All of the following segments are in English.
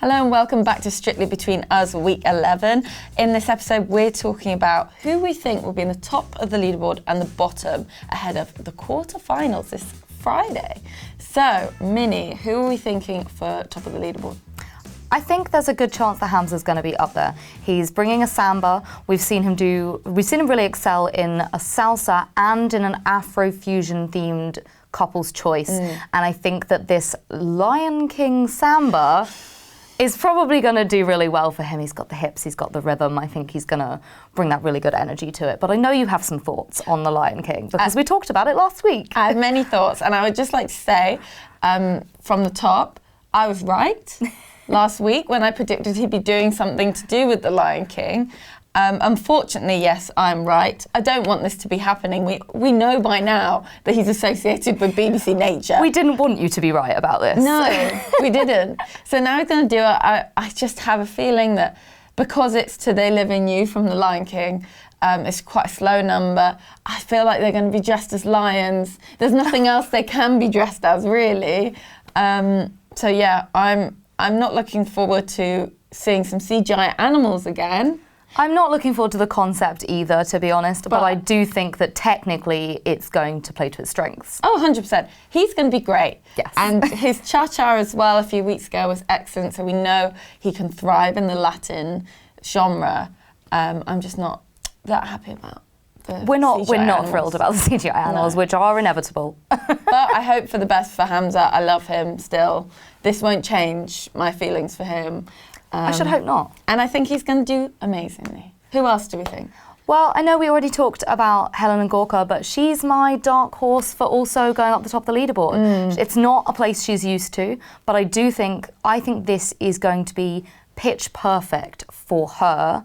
Hello and welcome back to Strictly Between Us Week 11. In this episode, we're talking about who we think will be in the top of the leaderboard and the bottom ahead of the quarterfinals this Friday. So, Minnie, who are we thinking for top of the leaderboard? I think there's a good chance that Hamza's going to be up there. He's bringing a samba. We've seen him really excel in a salsa and in an Afro-fusion themed couple's choice. And I think that this Lion King samba is probably going to do really well for him. He's got the hips, he's got the rhythm. I think he's going to bring that really good energy to it. But I know you have some thoughts on the Lion King because we talked about it last week. I have many thoughts, and I would just like to say from the top, I was right last week when I predicted he'd be doing something to do with the Lion King. Unfortunately, yes, I'm right. I don't want this to be happening. We know by now that he's associated with BBC Nature. We didn't want you to be right about this. No, we didn't. So now we're going to do it. I just have a feeling that because it's To They Live in You from The Lion King, it's quite a slow number. I feel like they're going to be dressed as lions. There's nothing else they can be dressed as, really. So yeah, I'm not looking forward to seeing some CGI animals again. I'm not looking forward to the concept either, to be honest, but I do think that technically it's going to play to its strengths. Oh, 100%. He's going to be great. Yes. And his cha-cha as well a few weeks ago was excellent, so we know he can thrive in the Latin genre. I'm just not that happy about the We're not animals. thrilled about the CGI animals, which are inevitable. But I hope for the best for Hamza. I love him still. This won't change my feelings for him. I should hope not. And I think he's going to do amazingly. Who else do we think? Well, I know we already talked about Helen and Gorka, but she's my dark horse for also going up the top of the leaderboard. It's not a place she's used to, but I think this is going to be pitch perfect for her,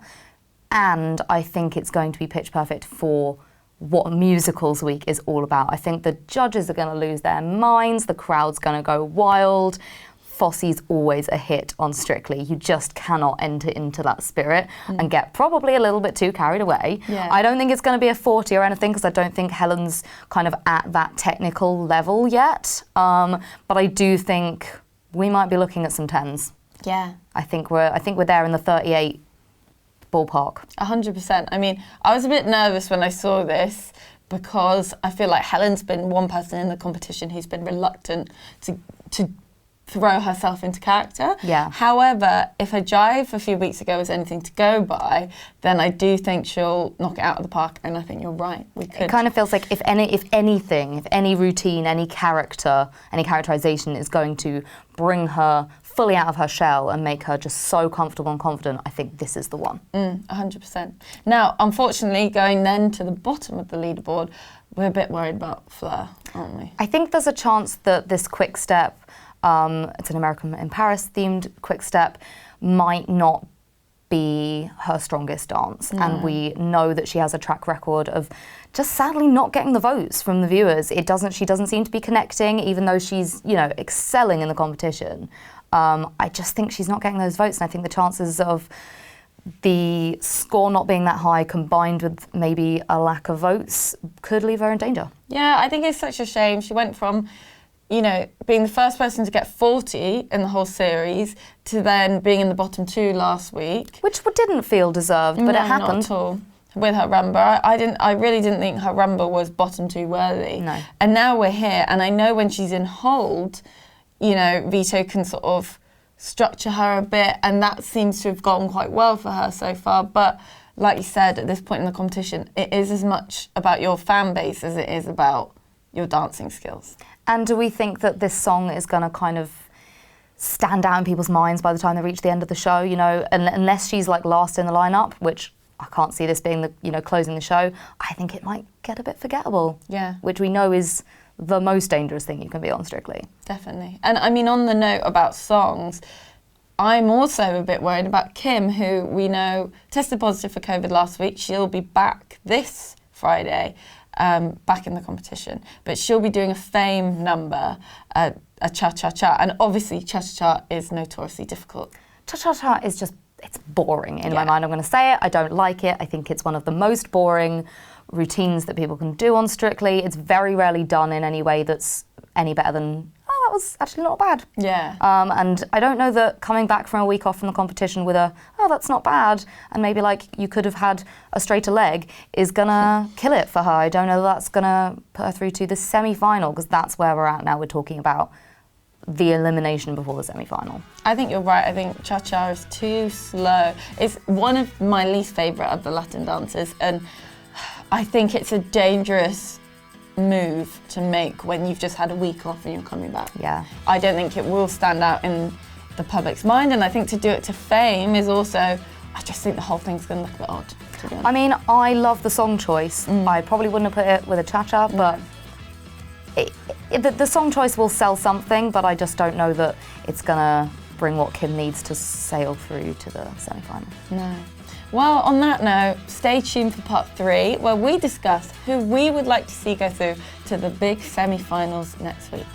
and I think it's going to be pitch perfect for what Musicals Week is all about. I think the judges are going to lose their minds, the crowd's going to go wild. Fosse's always a hit on Strictly. You just cannot enter into that spirit and get probably a little bit too carried away. Yeah. I don't think it's going to be a 40 or anything because I don't think Helen's kind of at that technical level yet. But I do think we might be looking at some 10s. Yeah. I think we're there in the 38 ballpark. 100%. I mean, I was a bit nervous when I saw this because I feel like Helen's been one person in the competition who's been reluctant to throw herself into character. Yeah. However, if her jive a few weeks ago was anything to go by, then I do think she'll knock it out of the park, and I think you're right. We could. It kind of feels like if any routine, any character, any characterization is going to bring her fully out of her shell and make her just so comfortable and confident, I think this is the one. 100%. Now, unfortunately, going then to the bottom of the leaderboard, we're a bit worried about Fleur, aren't we? I think there's a chance that this quick step, it's an American in Paris themed quick step, might not be her strongest dance. No. And we know that she has a track record of just sadly not getting the votes from the viewers. She doesn't seem to be connecting, even though she's, excelling in the competition. I just think she's not getting those votes, and I think the chances of the score not being that high combined with maybe a lack of votes could leave her in danger. Yeah, I think it's such a shame. She went from being the first person to get 40 in the whole series to then being in the bottom 2 last week. Which didn't feel deserved, but it happened. Not at all. With her rumba. I really didn't think her rumba was bottom 2 worthy. No. And now we're here, and I know when she's in hold, Vito can sort of structure her a bit, and that seems to have gone quite well for her so far. But like you said, at this point in the competition, it is as much about your fan base as it is about your dancing skills. And do we think that this song is going to kind of stand out in people's minds by the time they reach the end of the show? Unless she's like last in the lineup, which I can't see this being the closing the show, I think it might get a bit forgettable. Yeah. Which we know is the most dangerous thing you can be on Strictly. Definitely. And I mean, on the note about songs, I'm also a bit worried about Kim, who we know tested positive for COVID last week. She'll be back this Friday. Back in the competition, but she'll be doing a Fame number, a cha-cha-cha, and obviously cha-cha-cha is notoriously difficult. Cha-cha-cha is just, it's boring in my mind. I'm going to say it, I don't like it. I think it's one of the most boring routines that people can do on Strictly. It's very rarely done in any way that's any better than, oh, that that was actually not bad. Yeah. And I don't know that coming back from a week off from the competition with that's not bad, and maybe like you could have had a straighter leg is gonna kill it for her. I don't know that's gonna put her through to the semi-final, because that's where we're at now. We're talking about the elimination before the semi-final. I think you're right. I think cha-cha is too slow. It's one of my least favourite of the Latin dances, and I think it's a dangerous move to make when you've just had a week off and you're coming back. Yeah. I don't think it will stand out in the public's mind, and I think to do it to fame is also, I just think the whole thing's going to look a bit odd, to be honest. I mean, I love the song choice. I probably wouldn't have put it with a cha-cha, but the song choice will sell something, but I just don't know that it's gonna bring what Kim needs to sail through to the semi-final. No. Well, on that note, stay tuned for part 3, where we discuss who we would like to see go through to the big semi-finals next week.